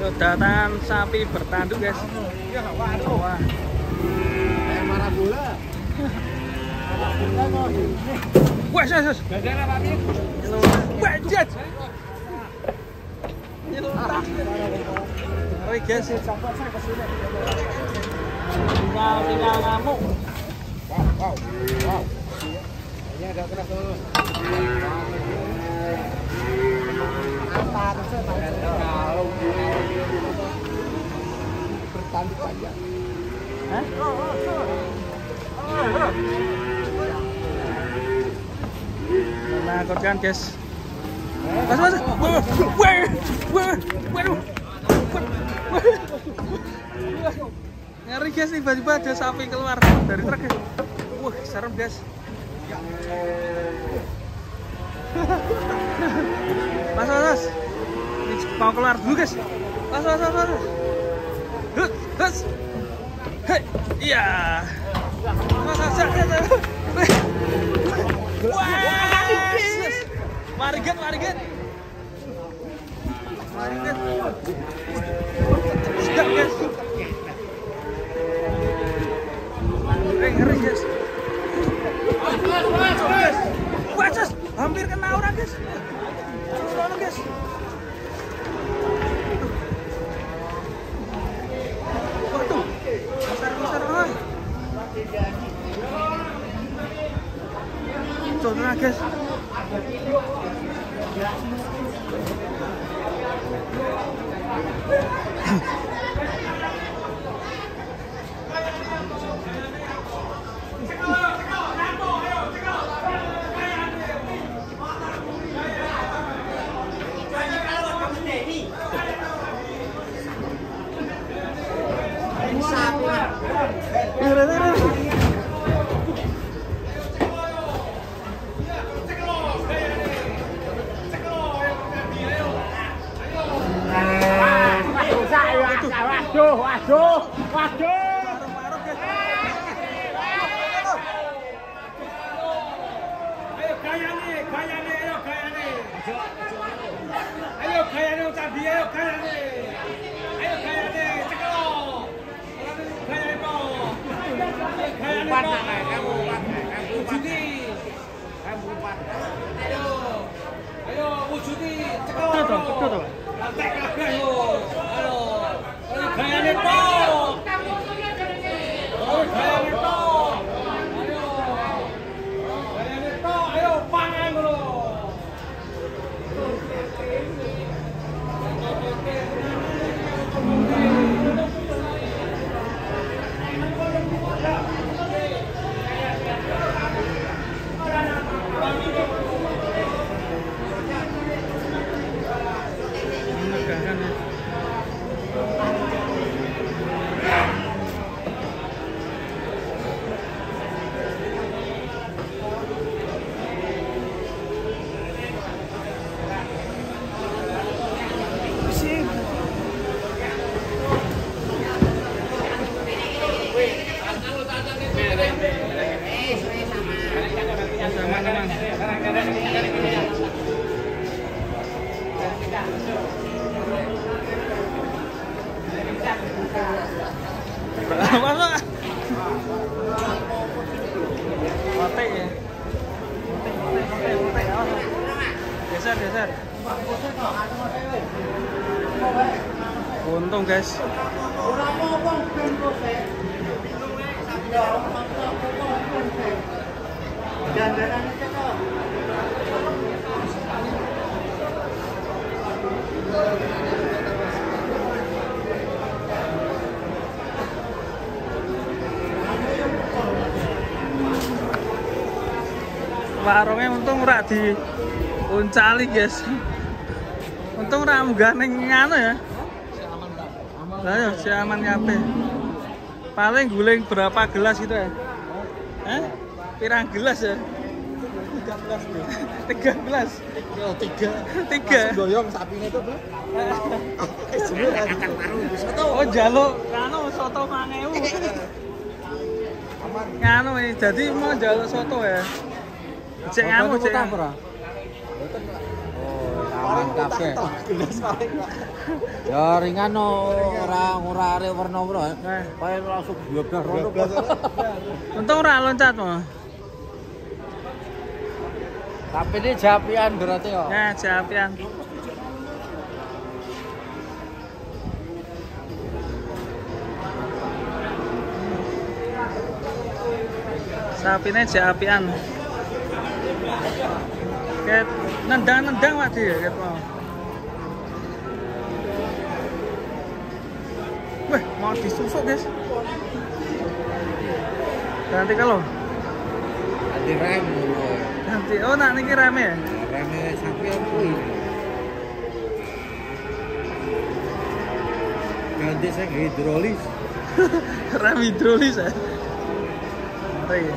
Kedatangan sapi bertanduk, guys. Waduh. Wah. Kayak marah bola. Wes, wes. Gagal apa nih? Wah, jet. Ngeri, guys. Tinggal ngamuk. Wow. Ini agak keras tuh. Apa tuh kalau bertanduk aja. Hah? Menakutkan, guys. Mas. Waduh. Ngeri, guys, tiba-tiba ada sapi keluar dari truk. Wah, serem, guys. Mas. Ini mau keluar dulu, guys. Mas. Hus. Hei, iya. Mas. Wah, mari get. Sedap, guys. Ngeri, guys. Wah, hampir kena orang, guys. Sono, guys. Waduh, besar oi. Sono, guys. Waduh. Ayo gayane Cabi, ayo gayane. Ceklo. Gayane po. Kamu wujudi. Ayo wujudi ceklo. Betul. Lantek kabeh yo. Ayo. Gayane po. Ayo pangan lho. Masuk. Otek ya. Geser. Untung, guys. Warungnya untung ora diuncali, guys. Untung ora munggah ning ngono ya. Lah ya, si aman kabeh. Paling guling berapa gelas gitu ya? Pirang gelas ya? 13 bro. 13. Yo 3. Goyong sapine itu, Bro. Oh, jaluk kanu soto 5.000. Nganu jadi mau jaluk soto ya. Cek ngamu cek. Oh, ringan kabeh. Gelas paling Pak. Ya ringan no, ora arek warna bro. Kaya langsung 12 rono. Untung ora loncat mah. Tapi ini japian berarti ya. Nah, japian. Sapine japian. Kayak nendang-nendang Pak dia gitu. Wah, mau disusuk, guys. Ganti kalau. Ganti rem ngono. Ganti. Oh, nak niki reme ya? Reme sampean kuwi. Ganti sing hidrolis. Rem hidrolis ya. Mari.